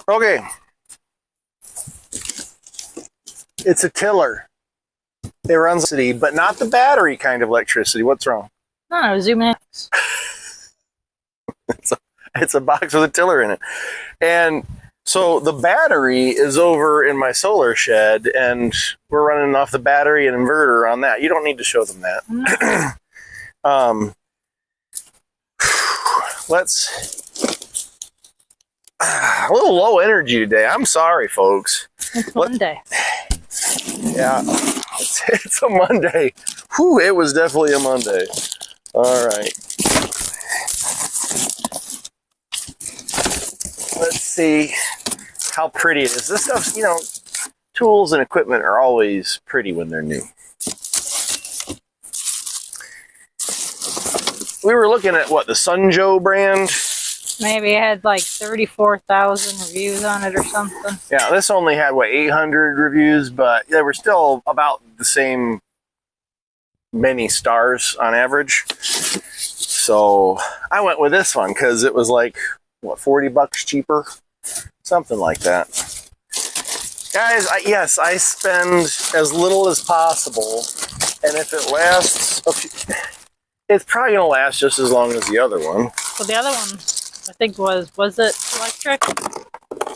Okay. It's a tiller. It runs electricity, but not the battery kind of electricity. What's wrong? No, zoom in. It's a box with a tiller in it. And so the battery is over in my solar shed, and we're running off the battery and inverter on that. You don't need to show them that. Let's... a little low energy today. I'm sorry, folks. It's Monday. Yeah, it's a Monday. Whew, it was definitely a Monday. All right. Let's see how pretty it is. This stuff's, you know, tools and equipment are always pretty when they're new. We were looking at, what, the Sunjo brand? Maybe it had like 34,000 reviews on it or something. Yeah, this only had, what, 800 reviews, but they were still about the same many stars on average. So I went with this one because it was like, what, 40 bucks cheaper? Something like that. Guys, yes, I spend as little as possible, and if it lasts, it's probably going to last just as long as the other one. Well, the other one, I think was it electric?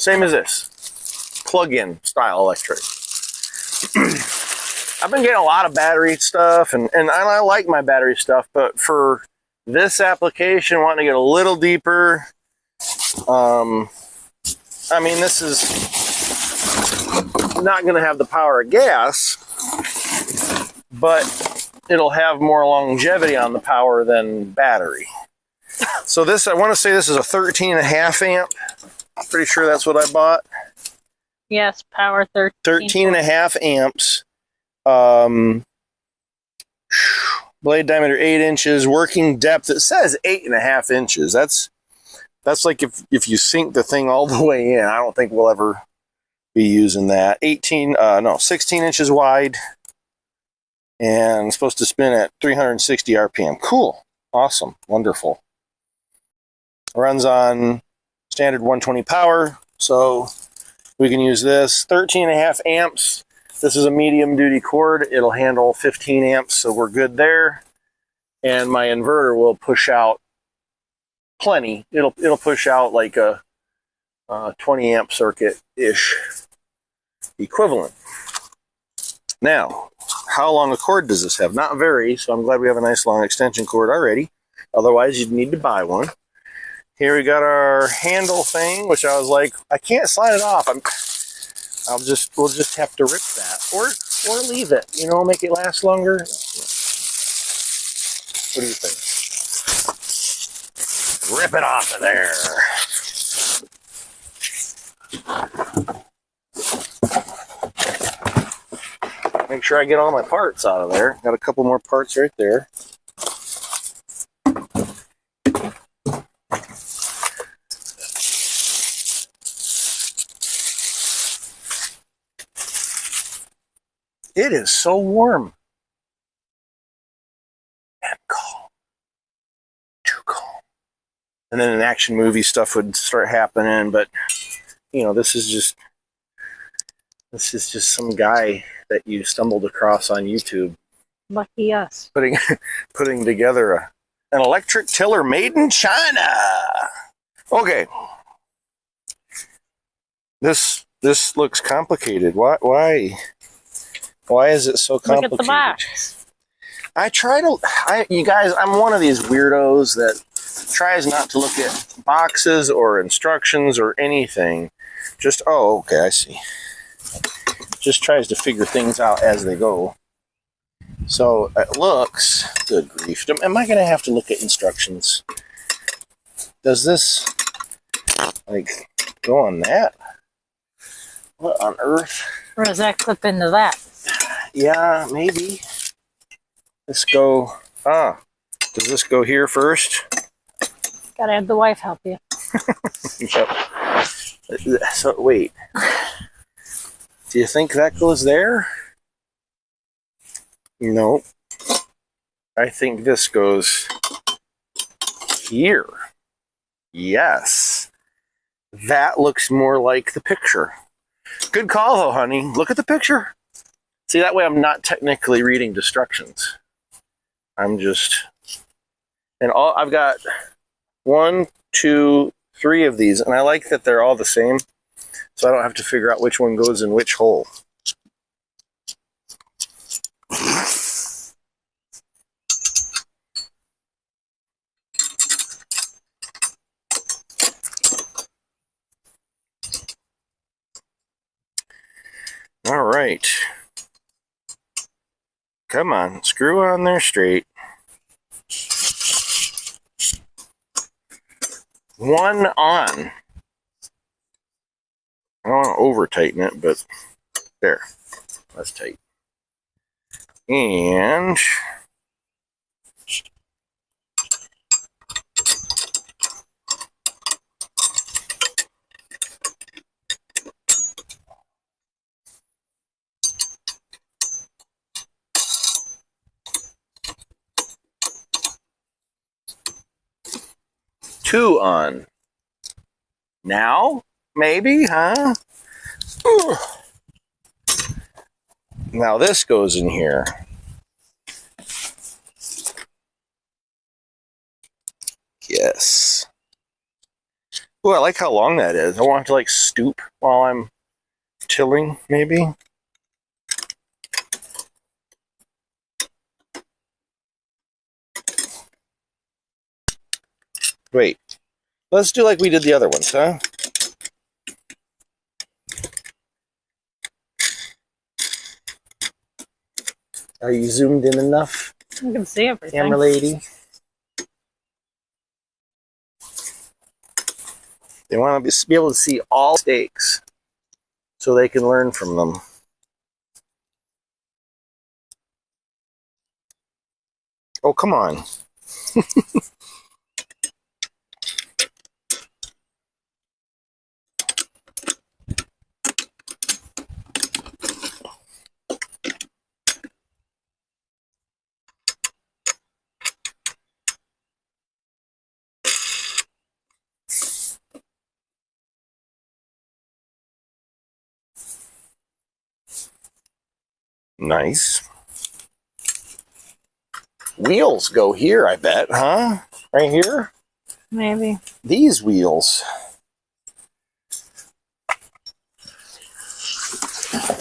Same as this. Plug-in style electric. I've been getting a lot of battery stuff, and I like my battery stuff, but for this application, wanting to get a little deeper, I mean, this is not going to have the power of gas, but it'll have more longevity on the power than battery. So this, I want to say this is a 13.5 amp. I'm pretty sure that's what I bought. Yes, power 13. 13.5 amps. Blade diameter 8 inches. Working depth, it says 8.5 inches. That's like if you sink the thing all the way in. I don't think we'll ever be using that. 16 inches wide. And supposed to spin at 360 RPM. Cool. Awesome. Wonderful. Runs on standard 120 power. So we can use this. 13.5 amps. This is a medium duty cord. It'll handle 15 amps. So we're good there. And my inverter will push out plenty. It'll push out like a 20 amp circuit-ish equivalent. Now, how long a cord does this have? Not very, so I'm glad we have a nice long extension cord already. Otherwise, you'd need to buy one. Here we got our handle thing, which I was like, I can't slide it off. We'll just have to rip that, or leave it. You know, make it last longer. What do you think? Rip it off of there. Make sure I get all my parts out of there. Got a couple more parts right there. It is so warm and calm. Too calm. And then an action movie stuff would start happening, but you know, this is just some guy that you stumbled across on YouTube. Lucky us. Putting together an electric tiller made in China. Okay. This looks complicated. Why is it so complicated? Look at the box. You guys, I'm one of these weirdos that tries not to look at boxes or instructions or anything. Just, oh, okay, I see. Just tries to figure things out as they go. So it looks, good grief. Am I going to have to look at instructions? Does this, like, go on that? What on earth? Or does that clip into that? Yeah, maybe. Let's go, does this go here first? Gotta have the wife help you. Yep. So, wait. Do you think that goes there? No. I think this goes here. Yes. That looks more like the picture. Good call, though, honey. Look at the picture. See, that way I'm not technically reading instructions. I'm just... And I've got 1, 2, 3 of these, and I like that they're all the same, so I don't have to figure out which one goes in which hole. All right. Come on, screw on there straight. One on. I don't want to over tighten it, but there. That's tight. And two on. Now, maybe, huh? Ooh. Now this goes in here. Yes. Ooh, I like how long that is. I want to like stoop while I'm tilling, maybe. Wait. Let's do like we did the other ones, huh? Are you zoomed in enough? You can see everything. Camera lady. They want to be able to see all mistakes so they can learn from them. Oh, come on. Nice. Wheels go here, I bet, huh? Right here? Maybe. These wheels.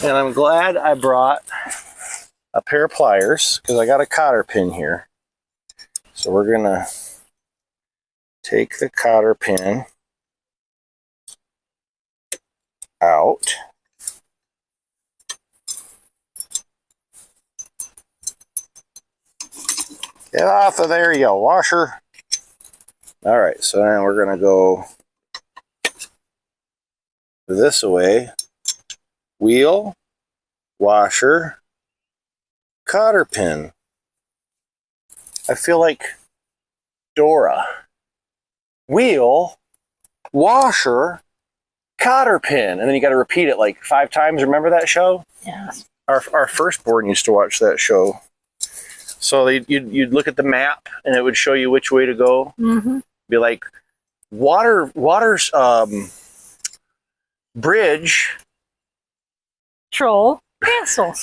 And I'm glad I brought a pair of pliers because I got a cotter pin here. So we're going to take the cotter pin out. Get off of there, you washer. All right, so now we're going to go this way. Wheel, washer, cotter pin. I feel like Dora. Wheel, washer, cotter pin. And then you got to repeat it like 5 times. Remember that show? Yeah. Our firstborn used to watch that show. So you'd look at the map and it would show you which way to go. Mm-hmm. Be like, water's bridge. Troll, cancel.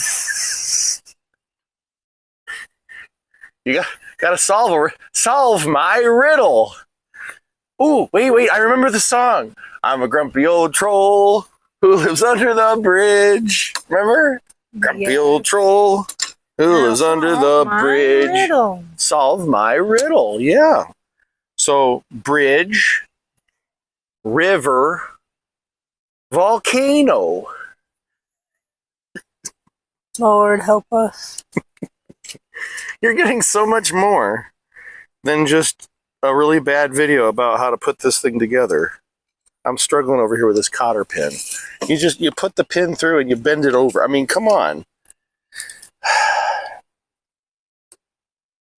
You gotta solve my riddle. Ooh, wait, I remember the song. I'm a grumpy old troll who lives under the bridge. Remember? Grumpy old troll who lives under the bridge. Riddle. Solve my riddle. Yeah. So, bridge, river, volcano. Lord help us. You're getting so much more than just a really bad video about how to put this thing together. I'm struggling over here with this cotter pin. You put the pin through and you bend it over. I mean, come on.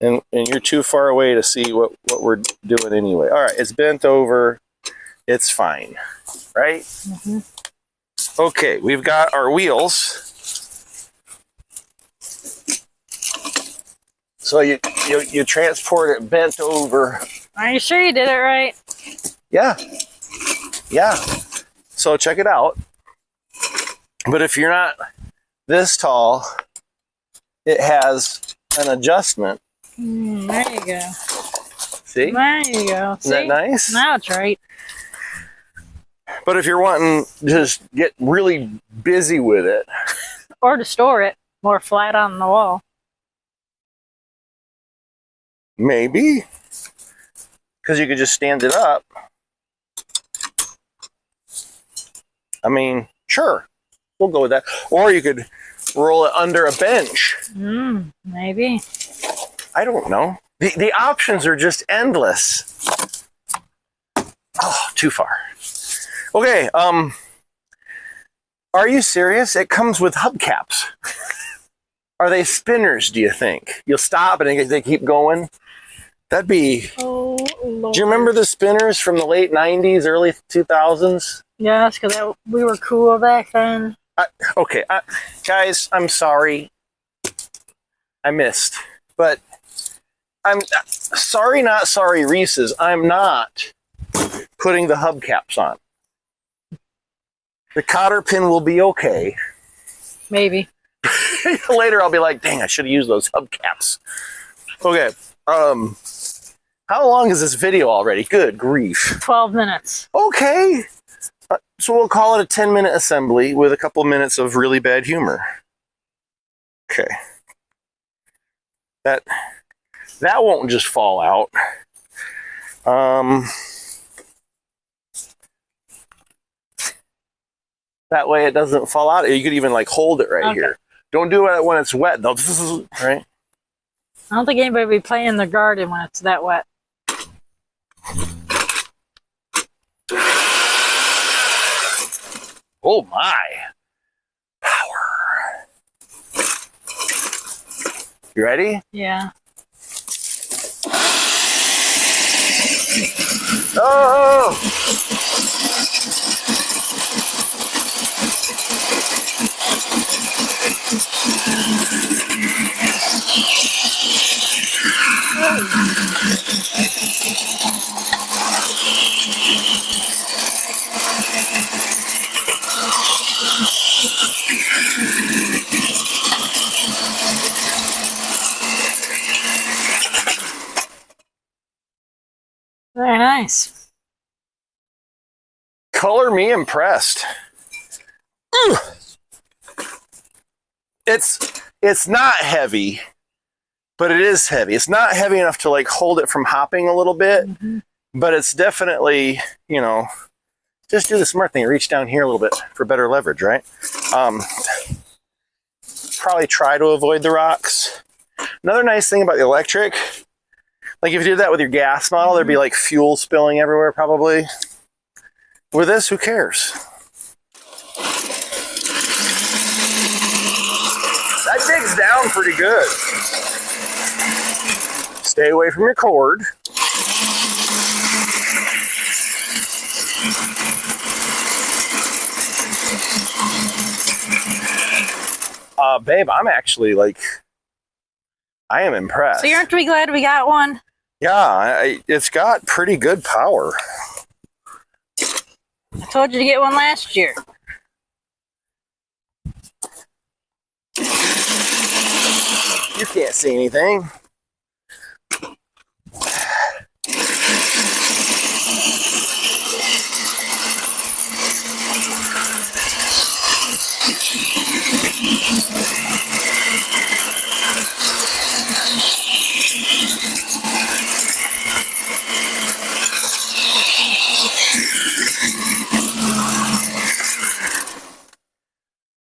And you're too far away to see what we're doing anyway. All right, it's bent over. It's fine, right? Mm-hmm. Okay, we've got our wheels. So you transport it bent over. Are you sure you did it right? Yeah. Yeah. So check it out. But if you're not this tall, it has an adjustment. There you go. See? There you go. See? Isn't that nice? Now it's right. But if you're wanting to just get really busy with it. Or to store it more flat on the wall. Maybe. Because you could just stand it up. I mean, sure. We'll go with that. Or you could roll it under a bench. Maybe. I don't know. The options are just endless. Oh, too far. Okay, are you serious? It comes with hubcaps. Are they spinners, do you think? You'll stop and they keep going? That'd be... Oh, Lord. Do you remember the spinners from the late 90s, early 2000s? Yes, because we were cool back then. Okay, guys, I'm sorry. I missed. But I'm sorry, not sorry, Reese's. I'm not putting the hubcaps on. The cotter pin will be okay. Maybe. Later I'll be like, dang, I should have used those hubcaps. Okay. How long is this video already? Good grief. 12 minutes. Okay. So we'll call it a 10-minute assembly with a couple minutes of really bad humor. Okay. That won't just fall out. That way it doesn't fall out. You could even like hold it right here. Don't do it when it's wet though. Right? I don't think anybody would be playing in the garden when it's that wet. Oh my. Power. You ready? Yeah. Oh! Very nice. Color me impressed. It's not heavy, but it is heavy. It's not heavy enough to like hold it from hopping a little bit, but it's definitely, you know, just do the smart thing. Reach down here a little bit for better leverage, right? Probably try to avoid the rocks. Another nice thing about the electric, like if you did that with your gas model, there'd be like fuel spilling everywhere probably. With this, who cares? That digs down pretty good. Stay away from your cord. Babe, I'm actually like, I am impressed. So aren't we glad we got one? Yeah, it's got pretty good power. I told you to get one last year. You can't see anything.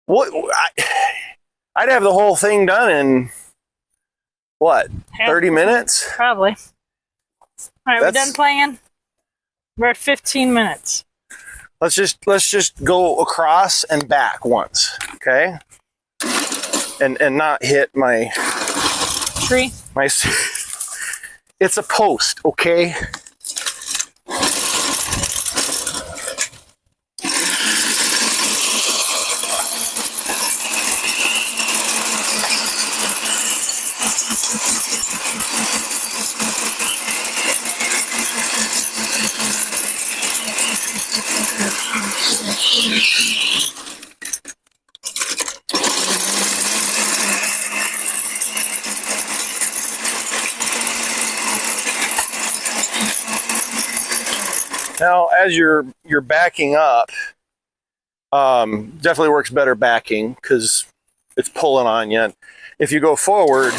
What? I'd have the whole thing done in what? 30 minutes? Probably. All right, we're done playing. We're at 15 minutes. Let's just go across and back once, okay? And not hit my tree. It's a post, okay? Now, as you're backing up, definitely works better backing because it's pulling on you. If you go forward,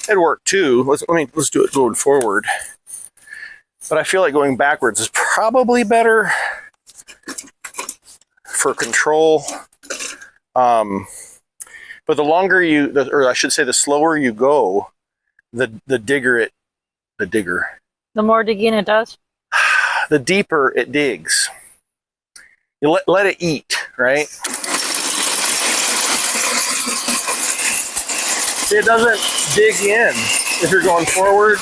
it'd work too. Let's do it going forward. But I feel like going backwards is probably better for control. But the longer or I should say, the slower you go, the more digging it does. The deeper it digs. You let it eat, right? See, it doesn't dig in if you're going forward.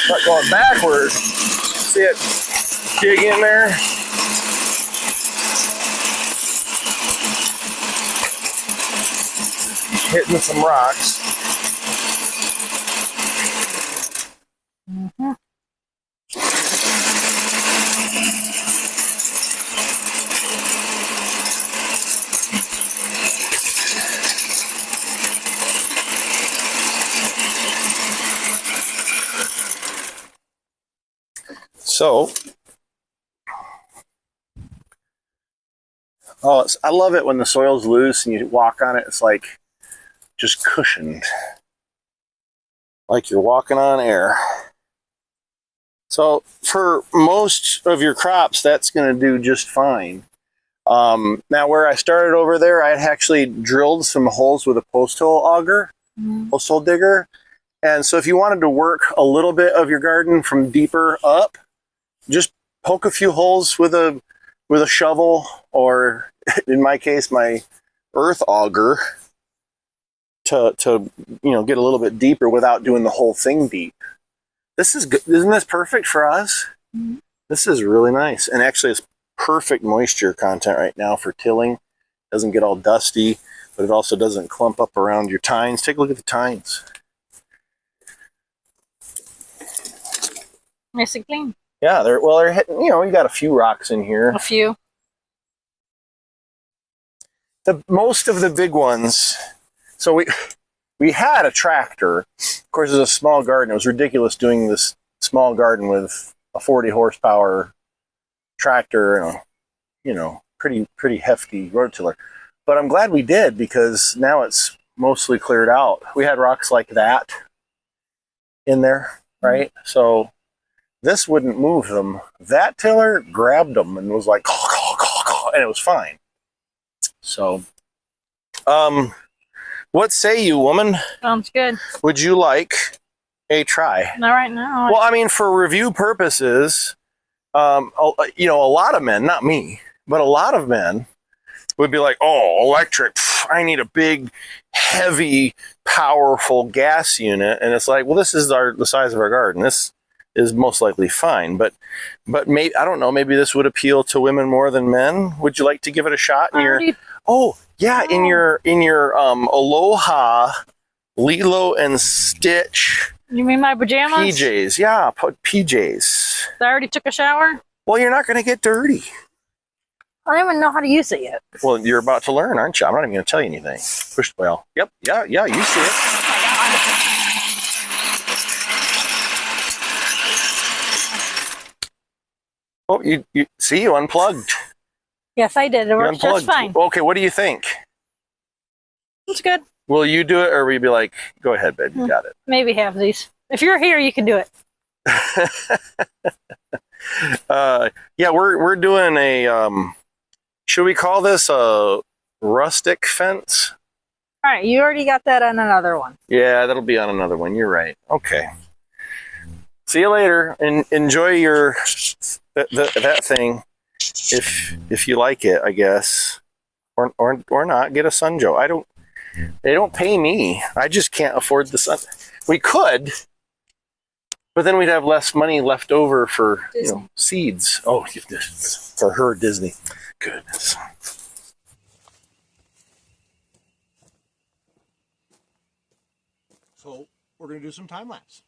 But going backward, see it dig in there? Hitting some rocks. Mm-hmm. So, I love it when the soil's loose and you walk on it. It's like just cushioned, like you're walking on air. So for most of your crops, that's going to do just fine. Now where I started over there, I had actually drilled some holes with a post hole auger, post hole digger. And so if you wanted to work a little bit of your garden from deeper up, just poke a few holes with a shovel, or in my case, my earth auger, to get a little bit deeper without doing the whole thing deep. This is good. Isn't this perfect for us? Mm-hmm. This is really nice. And actually it's perfect moisture content right now for tilling. Doesn't get all dusty, but it also doesn't clump up around your tines. Take a look at the tines. Nice and clean. Yeah, they're hitting, you got a few rocks in here. A few. Most of the big ones, so we had a tractor. Of course, it's a small garden. It was ridiculous doing this small garden with a 40 horsepower tractor and a, pretty hefty rototiller. But I'm glad we did, because now it's mostly cleared out. We had rocks like that in there, right? Mm-hmm. So this wouldn't move them. That tiller grabbed them and was like, and it was fine. So, what say you, woman? Sounds good. Would you like a try? Not right now. Well, I mean, for review purposes, a lot of men, not me, but a lot of men would be like, oh, electric, I need a big, heavy, powerful gas unit. And it's like, well, this is the size of our garden. This is most likely fine. But maybe, I don't know, maybe this would appeal to women more than men. Would you like to give it a shot in in your Aloha Lilo and Stitch? You mean my pajamas? PJs, yeah, PJs. I already took a shower? Well, you're not going to get dirty. I don't even know how to use it yet. Well, you're about to learn, aren't you? I'm not even going to tell you anything. Push the bell. Yep, yeah, you see it. Oh, you see, you unplugged. Yes, I did. It worked just fine. Okay, what do you think? It's good. Will you do it, or will you be like, go ahead, babe, you got it? Maybe have these. If you're here, you can do it. Yeah, we're doing a, should we call this a rustic fence? All right, you already got that on another one. Yeah, that'll be on another one. You're right. Okay. See you later, and enjoy your that thing, if you like it, I guess, or not. Get a Sun Joe. They don't pay me. I just can't afford the sun. We could, but then we'd have less money left over for seeds. Oh, for her, Disney. Goodness. So we're gonna do some time lapse.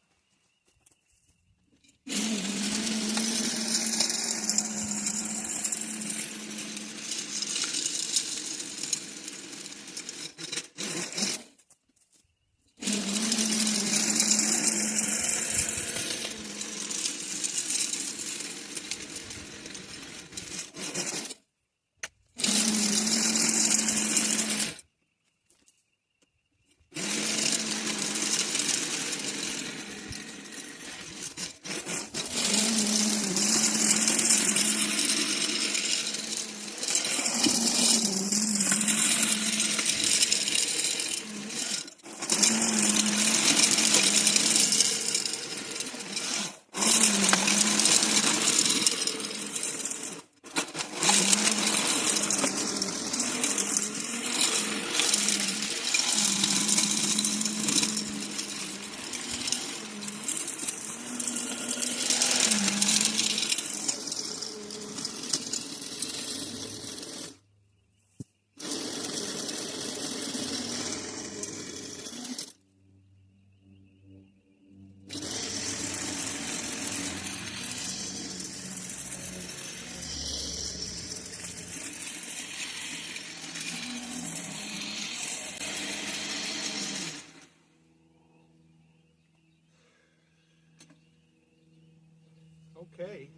Okay.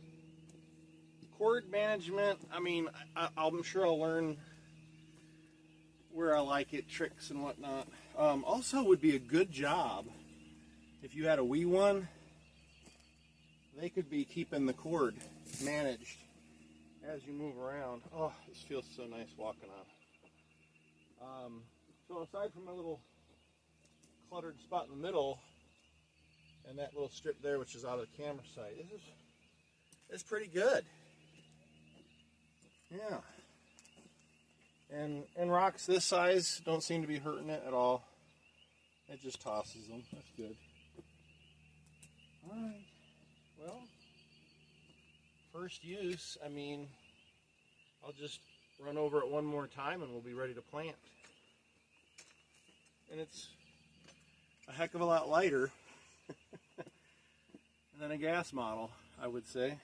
Cord management, I mean, I'm sure I'll learn where I like it, tricks and whatnot. Also would be a good job if you had a wee one. They could be keeping the cord managed as you move around. Oh, this feels so nice walking on. So aside from a little cluttered spot in the middle and that little strip there, which is out of the camera sight, it's pretty good. Yeah. And rocks this size don't seem to be hurting it at all. It just tosses them. That's good. All right. Well, first use, I mean, I'll just run over it one more time and we'll be ready to plant. And it's a heck of a lot lighter than a gas model, I would say.